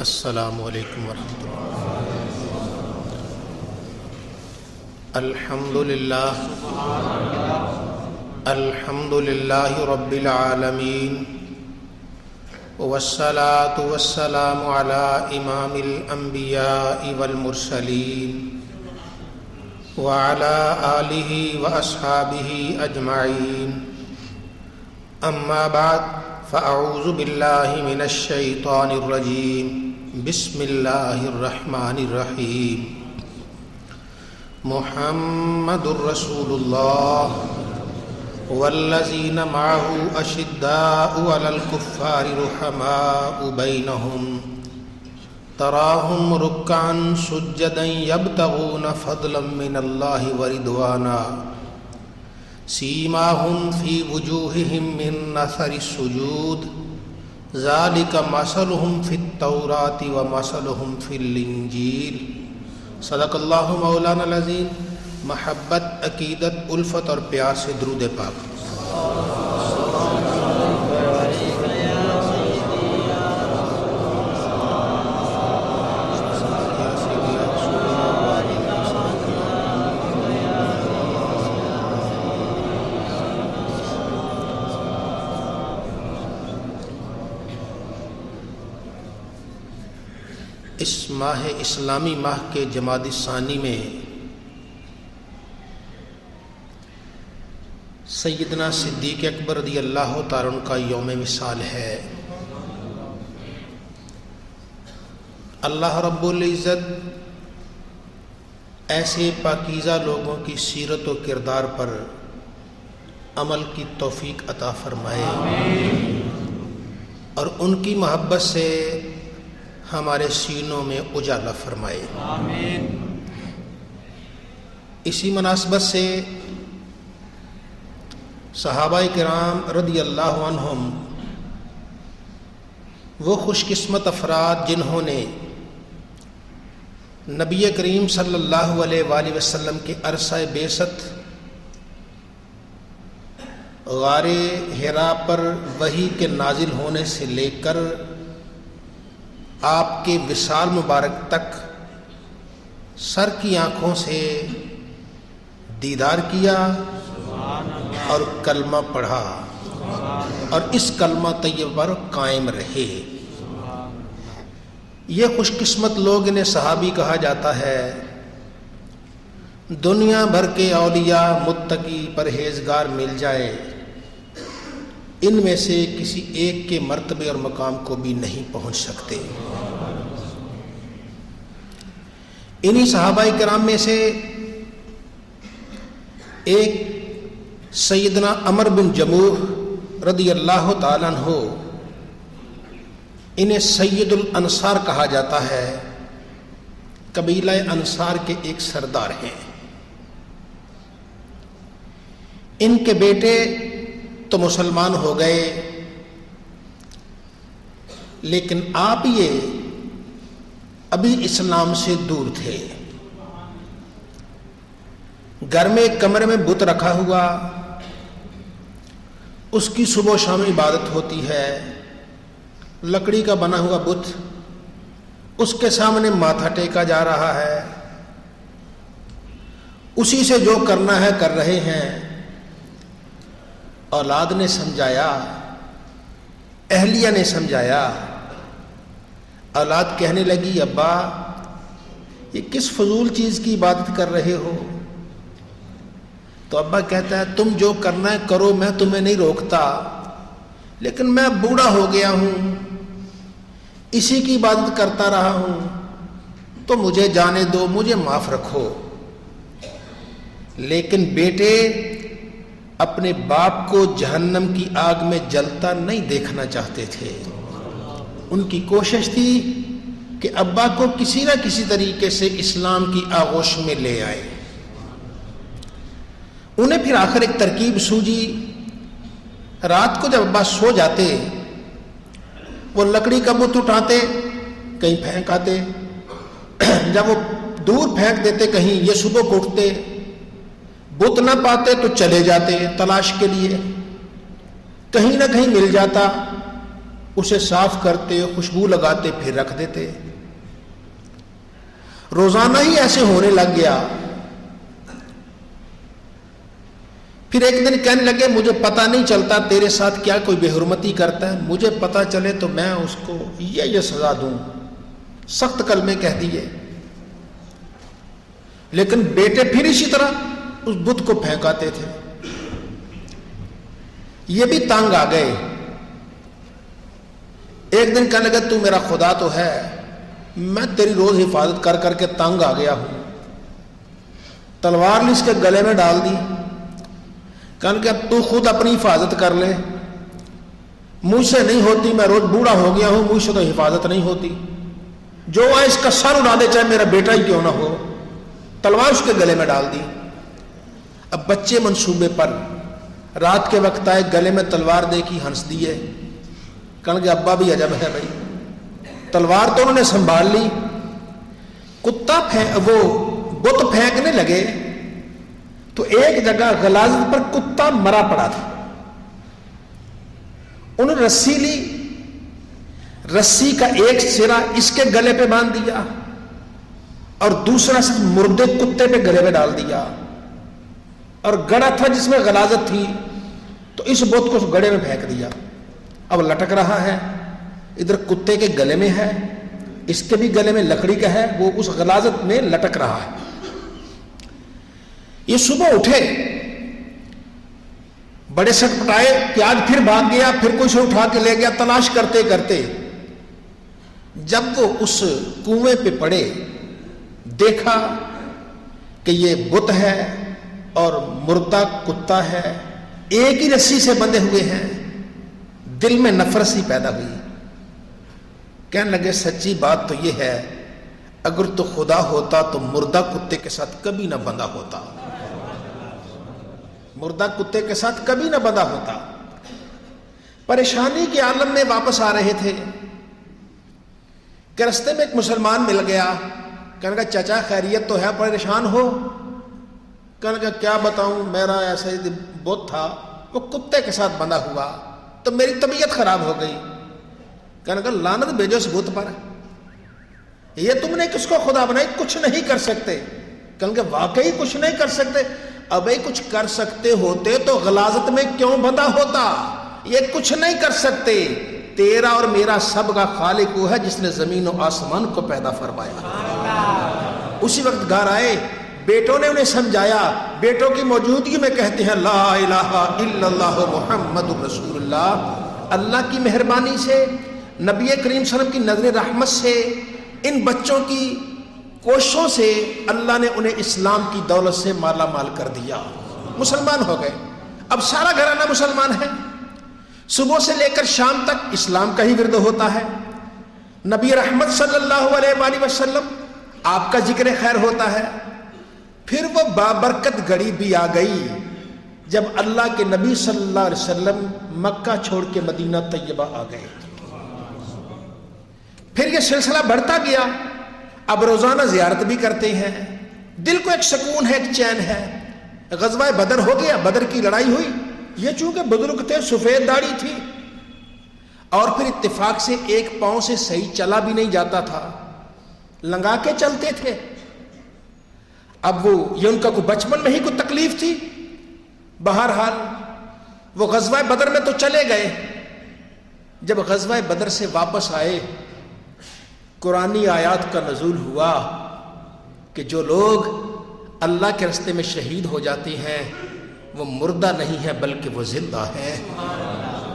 السلام علیکم ورحمۃ اللہ۔ الحمد للہ رب العالمین، والصلاة والسلام علی امام الانبیاء والمرسلین وعلی آلہ واصحابہ اجمعین، اما بعد فاعوذ باللہ من الشیطان الرجیم، بسم اللہ الرحمن الرحیم۔ محمد رسول اللہ والذین معہ اشداء علی الکفار رحماء بینہم، تراہم رکعا سجدا یبتغون فضلا من اللہ ورضوانا، سیماہم فی وجوہہم من اثر السجود، ذالک مثلہم فی التوراۃ ومثلہم فی الانجیل۔ صدق اللہ مولانا العظیم۔ محبت، عقیدت، الفت اور پیار سے درود پاک۔ اس ماہ اسلامی ماہ کے جمادی ثانی میں سیدنا صدیق اکبر رضی اللہ تعالیٰ عنہ کا یوم وصال ہے۔ اللہ رب العزت ایسے پاکیزہ لوگوں کی سیرت و کردار پر عمل کی توفیق عطا فرمائے، اور ان کی محبت سے ہمارے سینوں میں اجالا فرمائے۔ آمین۔ اسی مناسبت سے صحابہ کرام رضی اللہ عنہم وہ خوش قسمت افراد جنہوں نے نبی کریم صلی اللہ علیہ وآلہ وسلم کے عرصہ بعثت غار حرا پر وحی کے نازل ہونے سے لے کر آپ کے وصال مبارک تک سر کی آنکھوں سے دیدار کیا اور کلمہ پڑھا، اور اس کلمہ طیبہ پر قائم رہے۔ یہ خوش قسمت لوگ انہیں صحابی کہا جاتا ہے۔ دنیا بھر کے اولیاء، متقی، پرہیزگار مل جائے، ان میں سے کسی ایک کے مرتبے اور مقام کو بھی نہیں پہنچ سکتے۔ انہی صحابہ کرام میں سے ایک سیدنا عمر بن جموح رضی اللہ تعالیٰ عنہ، انہیں سید الانصار کہا جاتا ہے، قبیلہ انصار کے ایک سردار ہیں۔ ان کے بیٹے تو مسلمان ہو گئے، لیکن آپ یہ ابھی اسلام سے دور تھے۔ گھر میں ایک کمرے میں بت رکھا ہوا، اس کی صبح و شام عبادت ہوتی ہے۔ لکڑی کا بنا ہوا بت، اس کے سامنے ماتھا ٹیکا جا رہا ہے، اسی سے جو کرنا ہے کر رہے ہیں۔ اولاد نے سمجھایا، اہلیہ نے سمجھایا۔ اولاد کہنے لگی، ابا یہ کس فضول چیز کی عبادت کر رہے ہو؟ تو ابا کہتا ہے، تم جو کرنا ہے کرو، میں تمہیں نہیں روکتا، لیکن میں بوڑھا ہو گیا ہوں، اسی کی عبادت کرتا رہا ہوں، تو مجھے جانے دو، مجھے معاف رکھو۔ لیکن بیٹے اپنے باپ کو جہنم کی آگ میں جلتا نہیں دیکھنا چاہتے تھے۔ ان کی کوشش تھی کہ ابا کو کسی نہ کسی طریقے سے اسلام کی آغوش میں لے آئے۔ انہیں پھر آخر ایک ترکیب سوجی۔ رات کو جب ابا سو جاتے، وہ لکڑی کا بت اٹھاتے، کہیں پھینک آتے، جب وہ دور پھینک دیتے کہیں، یہ صبح کو اٹھتے، بت نہ پاتے تو چلے جاتے تلاش کے لیے، کہیں نہ کہیں مل جاتا، اسے صاف کرتے، خوشبو لگاتے، پھر رکھ دیتے. روزانہ ہی ایسے ہونے لگ گیا. پھر ایک دن کہنے لگے مجھے پتہ نہیں چلتا تیرے ساتھ کیا کوئی بے حرمتی کرتا ہے، مجھے پتہ چلے تو میں اس کو یہ سزا دوں. سخت کلمے کہہ دیے. لیکن بیٹے پھر اسی طرح اس بت کو پھینکاتے تھے. یہ بھی تنگ آ گئے. ایک دن کہنے لگا تو میرا خدا تو ہے، میں تیری روز حفاظت کر کر کے تنگ آ گیا ہوں. تلوار لی اس کے گلے میں ڈال دی. کہنے کہ اب تو خود اپنی حفاظت کر لے، مجھ سے نہیں ہوتی، میں روز بوڑھا ہو گیا ہوں، مجھ سے تو حفاظت نہیں ہوتی. جو ہے اس کا سر اڑا دے چاہے میرا بیٹا ہی کیوں نہ ہو. تلوار اس کے گلے میں ڈال دی. اب بچے منصوبے پر رات کے وقت آئے، گلے میں تلوار دیکھی، ہنس دیے. کہنے کہ ابا بھی عجب ہے بھائی. تلوار تو انہوں نے سنبھال لی. کتا وہ بت پھینکنے لگے تو ایک جگہ غلاظت پر کتا مرا پڑا تھا. انہوں نے رسی لی، رسی کا ایک سرا اس کے گلے پہ باندھ دیا اور دوسرا سر مردے کتے پہ گلے پہ ڈال دیا، اور گڑا تھا جس میں غلاظت تھی تو اس بت کو اس گڑے میں پھینک دیا. اب لٹک رہا ہے، ادھر کتے کے گلے میں ہے، اس کے بھی گلے میں لکڑی کا ہے، وہ اس غلاظت میں لٹک رہا ہے. یہ صبح اٹھے، بڑے سٹپٹائے کہ آج پھر بھاگ گیا، پھر کوئی سے اٹھا کے لے گیا. تلاش کرتے کرتے جب وہ اس کنویں پہ پڑے، دیکھا کہ یہ بت ہے اور مردہ کتا ہے، ایک ہی رسی سے بندھے ہوئے ہیں. دل میں نفرت سی پیدا ہوئی. کہنے لگے سچی بات تو یہ ہے، اگر تو خدا ہوتا تو مردہ کتے کے ساتھ کبھی نہ بندھا ہوتا، مردہ کتے کے ساتھ کبھی نہ بندھا ہوتا. پریشانی کے عالم میں واپس آ رہے تھے کہ رستے میں ایک مسلمان مل گیا. کہنے کا چچا خیریت تو ہے، پریشان ہو؟ کہنے کا کیا بتاؤں، میرا ایسا ہی بت تھا، وہ کتے کے ساتھ بندھا ہوا تو میری طبیعت خراب ہو گئی. کہنے کا لعنت بھیجو اس بت پر، یہ تم نے کس کو خدا بنائی؟ کچھ نہیں کر سکتے. کہنے کہ واقعی کچھ نہیں کر سکتے؟ ابھی کچھ کر سکتے ہوتے تو غلاظت میں کیوں بندھا ہوتا؟ یہ کچھ نہیں کر سکتے. تیرا اور میرا سب کا خالق وہ ہے جس نے زمین و آسمان کو پیدا فرمایا. اسی وقت گھر آئے، بیٹوں نے انہیں سمجھایا. بیٹوں کی موجودگی میں کہتے ہیں لا الہ الا اللہ محمد رسول اللہ. اللہ کی مہربانی سے، نبی کریم صلی اللہ علیہ وسلم کی نظر رحمت سے، ان بچوں کی کوششوں سے اللہ نے انہیں اسلام کی دولت سے مالا مال کر دیا. مسلمان ہو گئے. اب سارا گھرانہ مسلمان ہے. صبح سے لے کر شام تک اسلام کا ہی ورد ہوتا ہے. نبی رحمت صلی اللہ علیہ وآلہ وسلم آپ کا ذکر خیر ہوتا ہے. پھر وہ بابرکت گھڑی بھی آ گئی جب اللہ کے نبی صلی اللہ علیہ وسلم مکہ چھوڑ کے مدینہ طیبہ آ گئے. پھر یہ سلسلہ بڑھتا گیا. اب روزانہ زیارت بھی کرتے ہیں. دل کو ایک سکون ہے، ایک چین ہے. غزوہ بدر ہو گیا، بدر کی لڑائی ہوئی. یہ چونکہ بزرگ تھے، سفید داڑھی تھی، اور پھر اتفاق سے ایک پاؤں سے صحیح چلا بھی نہیں جاتا تھا، لنگا کے چلتے تھے. اب یہ ان کا کوئی بچپن میں ہی کوئی تکلیف تھی. بہرحال وہ غزوہ بدر میں تو چلے گئے. جب غزوہ بدر سے واپس آئے، قرآنی آیات کا نزول ہوا کہ جو لوگ اللہ کے راستے میں شہید ہو جاتے ہیں وہ مردہ نہیں ہے بلکہ وہ زندہ ہے.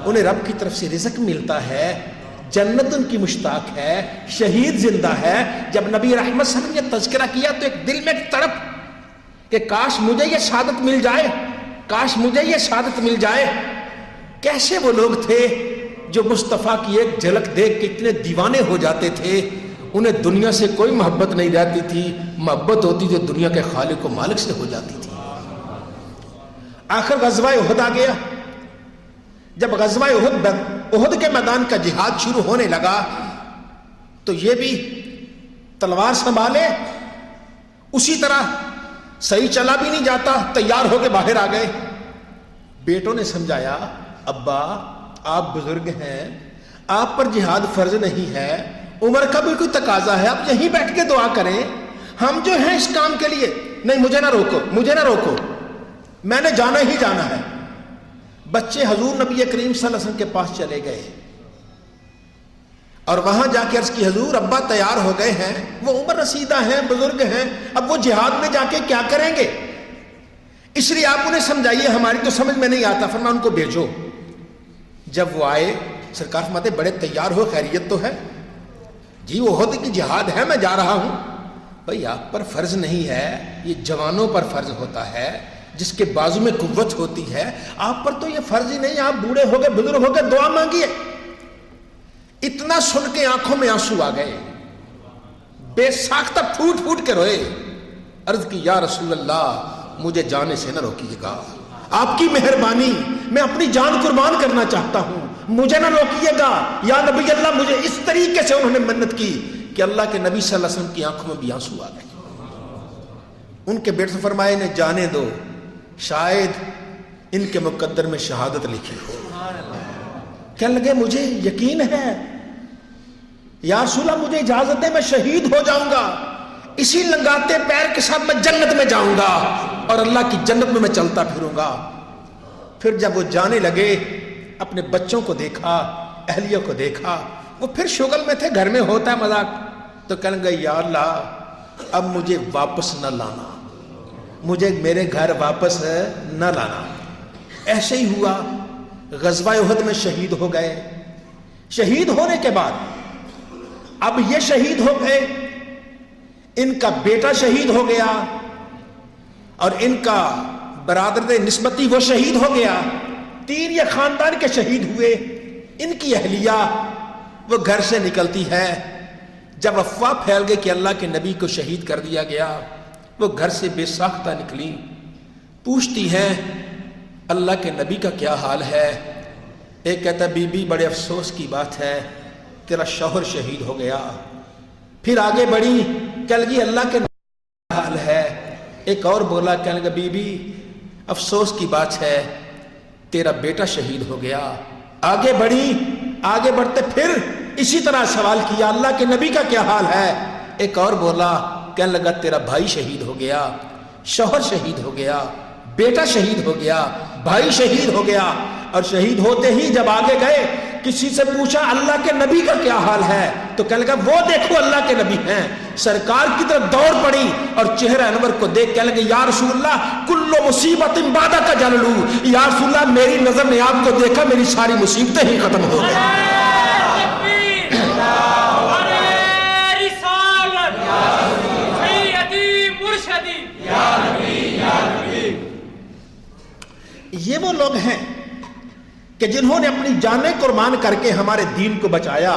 انہیں رب کی طرف سے رزق ملتا ہے، جنت ان کی مشتاق ہے، شہید زندہ ہے. جب نبی رحمت صلی اللہ علیہ وسلم نے تذکرہ کیا تو ایک دل میں ایک تڑپ کہ کاش مجھے یہ شہادت مل جائے، کاش مجھے یہ شہادت مل جائے. کیسے وہ لوگ تھے جو مصطفیٰ کی ایک جھلک دیکھ کے اتنے دیوانے ہو جاتے تھے. انہیں دنیا سے کوئی محبت نہیں رہتی تھی، محبت ہوتی جو دنیا کے خالق و مالک سے ہو جاتی تھی. آخر غزوہ احد آ گیا. جب غزوہ احد کے میدان کا جہاد شروع ہونے لگا تو یہ بھی تلوار سنبھالے، اسی طرح صحیح چلا بھی نہیں جاتا، تیار ہو کے باہر آ گئے. بیٹوں نے سمجھایا ابا آپ بزرگ ہیں، آپ پر جہاد فرض نہیں ہے، عمر کا بھی کوئی تقاضا ہے، آپ یہیں بیٹھ کے دعا کریں، ہم جو ہیں اس کام کے لیے نہیں، مجھے نہ روکو، مجھے نہ روکو، میں نے جانا ہی جانا ہے۔ بچے حضور نبی کریم صلی اللہ علیہ وسلم کے پاس چلے گئے اور وہاں جا کے عرض کی حضور ابا تیار ہو گئے ہیں، وہ عمر رسیدہ ہیں، بزرگ ہیں، اب وہ جہاد میں جا کے کیا کریں گے، اس لیے آپ انہیں سمجھائیے، ہماری تو سمجھ میں نہیں آتا، فرمایا ان کو بھیجو۔ جب وہ آئے سرکار فرماتے بڑے تیار ہو، خیریت تو ہے؟ جی وہ احد کی جہاد ہے، میں جا رہا ہوں۔ بھئی آپ پر فرض نہیں ہے، یہ جوانوں پر فرض ہوتا ہے، جس کے بازو میں قوت ہوتی ہے، آپ پر تو یہ فرض ہی نہیں، آپ بوڑھے ہو گئے، بزرگ ہو گئے، دعا مانگیے۔ اتنا سن کے آنکھوں میں آنسو آ گئے، بے ساختہ پھوٹ پھوٹ کے روئے، عرض کی یا رسول اللہ مجھے جانے سے نہ روکیے گا، آپ کی مہربانی، میں اپنی جان قربان کرنا چاہتا ہوں، مجھے نہ روکیے گا یا نبی اللہ۔ مجھے اس طریقے سے انہوں نے منت کی کہ اللہ کے نبی صلی اللہ علیہ وسلم کی آنکھوں میں بھی آنسو آ گئے۔ ان کے بیٹے سے فرمائے انہیں جانے دو، شاید ان کے مقدر میں شہادت لکھی ہو۔ کہنے لگے مجھے یقین ہے یا رسول اللہ، مجھے اجازت ہے، میں شہید ہو جاؤں گا، اسی لنگاتے پیر کے ساتھ میں جنت میں جاؤں گا اور اللہ کی جنت میں چلتا پھروں گا۔ پھر جب وہ جانے لگے، اپنے بچوں کو دیکھا، اہلیہ کو دیکھا، وہ پھر شغل میں تھے، گھر میں ہوتا ہے مذاق، تو کہنے لگے یا اللہ اب مجھے واپس نہ لانا، مجھے میرے گھر واپس نہ لانا۔ ایسے ہی ہوا، غزوہ احد میں شہید ہو گئے۔ شہید ہونے کے بعد اب یہ شہید ہو گئے، ان کا بیٹا شہید ہو گیا اور ان کا برادر نسبتی وہ شہید ہو گیا، تین یہ خاندان کے شہید ہوئے۔ ان کی اہلیہ وہ گھر سے نکلتی ہے، جب افواہ پھیل گئی کہ اللہ کے نبی کو شہید کر دیا گیا، وہ گھر سے بے ساختہ نکلی، پوچھتی ہیں اللہ کے نبی کا کیا حال ہے؟ ایک کہتا ہے بی بی بڑے افسوس کی بات ہے، تیرا شوہر شہید ہو گیا۔ پھر آگے بڑھی، کہنے لگی اللہ کے نبی کا حال ہے۔ ایک اور بولا، کہنے لگا بی بی افسوس کی بات ہے، تیرا بیٹا شہید ہو گیا۔ آگے بڑھی، آگے بڑھتے پھر اسی طرح سوال کیا اللہ کے نبی کا کیا حال ہے؟ ایک اور بولا، کہنے لگا تیرا بھائی شہید ہو گیا، شوہر شہید ہو گیا، بیٹا شہید ہو گیا، بھائی شہید ہو گیا۔ اور شہید ہوتے ہی جب آگے گئے، کسی سے پوچھا اللہ کے نبی کا کیا حال ہے؟ تو کہنے لگا وہ دیکھو اللہ کے نبی ہیں۔ سرکار کی طرف دوڑ پڑی اور چہرہ انور کو دیکھ کہنے لگے یا رسول اللہ کل مصیبت بعد کا جللو، یا رسول اللہ میری نظر نے آپ کو دیکھا، میری ساری مصیبتیں ہی ختم ہو گئی۔ یہ وہ لوگ ہیں کہ جنہوں نے اپنی جانیں قربان کر کے ہمارے دین کو بچایا،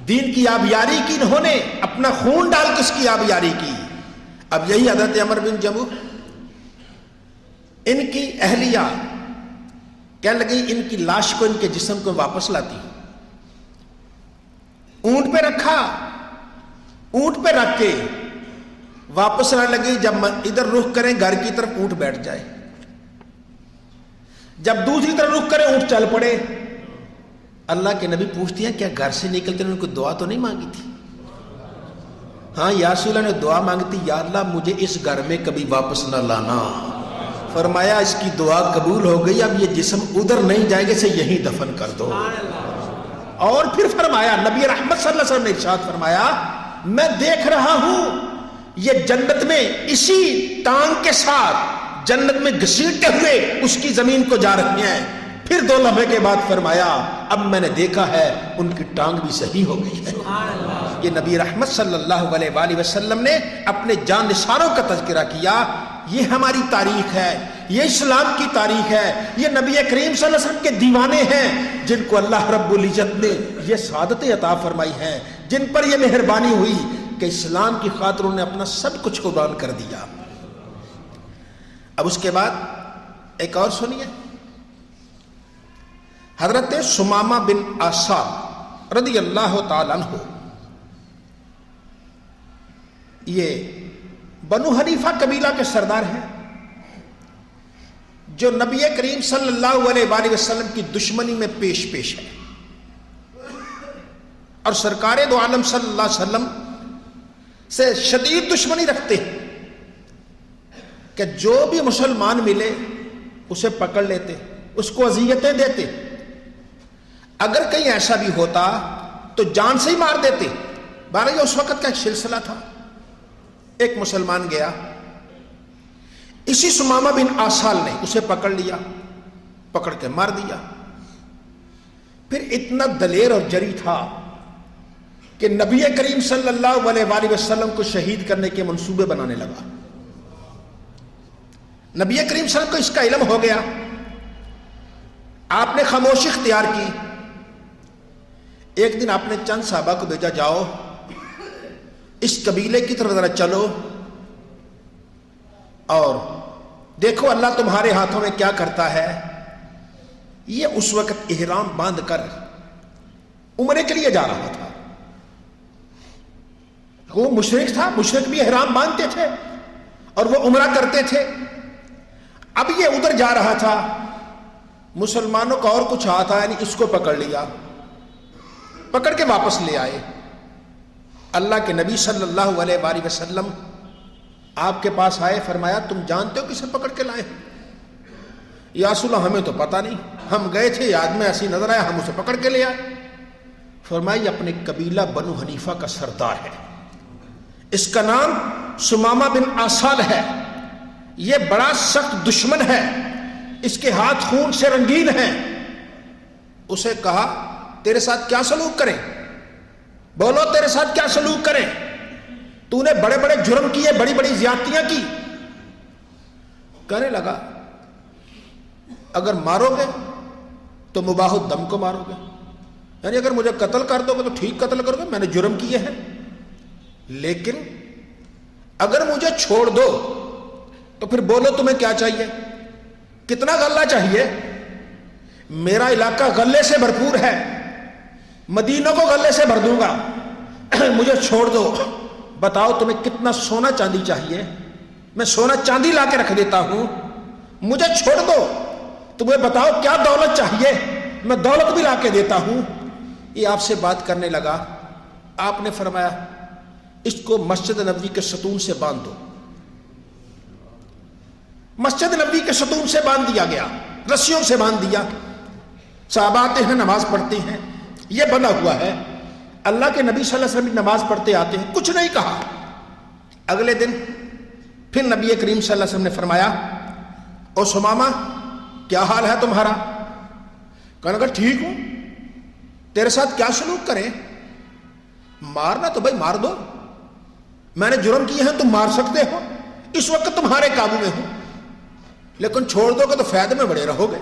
دین کی آبیاری کی، انہوں نے اپنا خون ڈال کے اس کی آبیاری کی۔ اب یہی حضرت عمر بن جموح، ان کی اہلیہ کہنے لگی ان کی لاش کو، ان کے جسم کو واپس لاتی، اونٹ پہ رکھا، اونٹ پہ رکھ کے واپس لانے لگی، جب ادھر رخ کریں گھر کی طرف اونٹ بیٹھ جائے، جب دوسری طرف رخ کرے اونٹ چل پڑے۔ اللہ کے نبی پوچھتی ہیں کیا گھر سے نکلتے ان کو دعا تو نہیں مانگی تھی؟ ہاں یا رسول اللہ نے دعا مانگی تھی، یا اللہ مجھے اس گھر میں کبھی واپس نہ لانا۔ فرمایا اس کی دعا قبول ہو گئی، اب یہ جسم ادھر نہیں جائے گا، اسے یہیں دفن کر دو۔ اور پھر فرمایا نبی رحمت صلی اللہ علیہ وسلم نے ارشاد فرمایا میں دیکھ رہا ہوں یہ جنت میں اسی ٹانگ کے ساتھ جنت میں گھسیٹتے ہوئے اس کی زمین کو جا رہی ہیں۔ پھر 2 لمحے کے بعد فرمایا اب میں نے دیکھا ہے ان کی ٹانگ بھی صحیح ہو گئی ہے۔ یہ نبی رحمت صلی اللہ علیہ وآلہ وسلم نے اپنے جان نثاروں کا تذکرہ کیا۔ یہ ہماری تاریخ ہے، یہ اسلام کی تاریخ ہے، یہ نبی کریم صلی اللہ علیہ وسلم کے دیوانے ہیں جن کو اللہ رب العزت نے یہ سعادتیں عطا فرمائی ہیں، جن پر یہ مہربانی ہوئی کہ اسلام کی خاطر انہوں نے اپنا سب کچھ قربان کر دیا۔ اب اس کے بعد ایک اور سنیے، حضرت سمامہ بن آسا رضی اللہ تعالیٰ عنہ، یہ بنو حنیفہ قبیلہ کے سردار ہیں جو نبی کریم صلی اللہ علیہ وآلہ وسلم کی دشمنی میں پیش ہے۔ اور سرکار دو عالم صلی اللہ علیہ وسلم سے شدید دشمنی رکھتے ہیں کہ جو بھی مسلمان ملے اسے پکڑ لیتے، اس کو اذیتیں دیتے، اگر کہیں ایسا بھی ہوتا تو جان سے ہی مار دیتے۔ بارہ یہ اس وقت کا ایک سلسلہ تھا۔ ایک مسلمان گیا، اسی سمامہ بن آسال نے اسے پکڑ لیا، پکڑ کے مار دیا۔ پھر اتنا دلیر اور جری تھا کہ نبی کریم صلی اللہ علیہ وآلہ وسلم کو شہید کرنے کے منصوبے بنانے لگا۔ نبی کریم صلی اللہ علیہ وسلم کو اس کا علم ہو گیا، آپ نے خاموشی اختیار کی۔ ایک دن آپ نے چند صحابہ کو بھیجا، جاؤ اس قبیلے کی طرف ذرا چلو اور دیکھو اللہ تمہارے ہاتھوں میں کیا کرتا ہے۔ یہ اس وقت احرام باندھ کر عمرے کے لیے جا رہا تھا۔ وہ مشرک تھا، مشرک بھی احرام باندھتے تھے اور وہ عمرہ کرتے تھے۔ اب یہ ادھر جا رہا تھا، مسلمانوں کا اور کچھ ہاتھ آیا نہیں، اس کو پکڑ لیا، پکڑ کے واپس لے آئے۔ اللہ کے نبی صلی اللہ علیہ وآلہ وسلم آپ کے پاس آئے، فرمایا تم جانتے ہو کسے پکڑ کے لائے؟ یا رسول اللہ ہمیں تو پتہ نہیں، ہم گئے تھے، یاد میں ایسی نظر آیا، ہم اسے پکڑ کے لے آئے۔ فرمایا یہ اپنے قبیلہ بنو حنیفہ کا سردار ہے، اس کا نام سمامہ بن آسال ہے، یہ بڑا سخت دشمن ہے، اس کے ہاتھ خون سے رنگین ہیں۔ اسے کہا تیرے ساتھ کیا سلوک کریں؟ بولو تیرے ساتھ کیا سلوک کریں؟ تو نے بڑے بڑے جرم کیے، بڑی بڑی زیادتیاں کی۔ کہنے لگا اگر مارو گے تو مباح الدم کو مارو گے، یعنی اگر مجھے قتل کر دو گے تو ٹھیک قتل کرو گے، میں نے جرم کیے ہیں، لیکن اگر مجھے چھوڑ دو تو پھر بولو تمہیں کیا چاہیے، کتنا غلہ چاہیے؟ میرا علاقہ غلے سے بھرپور ہے، مدینہ کو غلے سے بھر دوں گا، مجھے چھوڑ دو، بتاؤ تمہیں کتنا سونا چاندی چاہیے، میں سونا چاندی لا کے رکھ دیتا ہوں، مجھے چھوڑ دو، تمہیں بتاؤ کیا دولت چاہیے، میں دولت بھی لا کے دیتا ہوں۔ یہ آپ سے بات کرنے لگا، آپ نے فرمایا اس کو مسجد نبوی کے ستون سے باندھ دو۔ مسجد نبوی کے ستون سے باندھ دیا گیا، رسیوں سے باندھ دیا۔ صحابہ آتے ہیں، نماز پڑھتے ہیں، یہ بنا ہوا ہے۔ اللہ کے نبی صلی اللہ علیہ وسلم نماز پڑھتے آتے ہیں، کچھ نہیں کہا۔ اگلے دن پھر نبی کریم صلی اللہ علیہ وسلم نے فرمایا او سمامہ کیا حال ہے تمہارا؟ کہنے لگا ٹھیک ہوں، تیرے ساتھ کیا سلوک کریں؟ مارنا تو بھائی مار دو، میں نے جرم کیے ہیں، تم مار سکتے ہو، اس وقت تمہارے قابو میں ہوں، لیکن چھوڑ دو گے تو فائدے میں بڑے رہو گے۔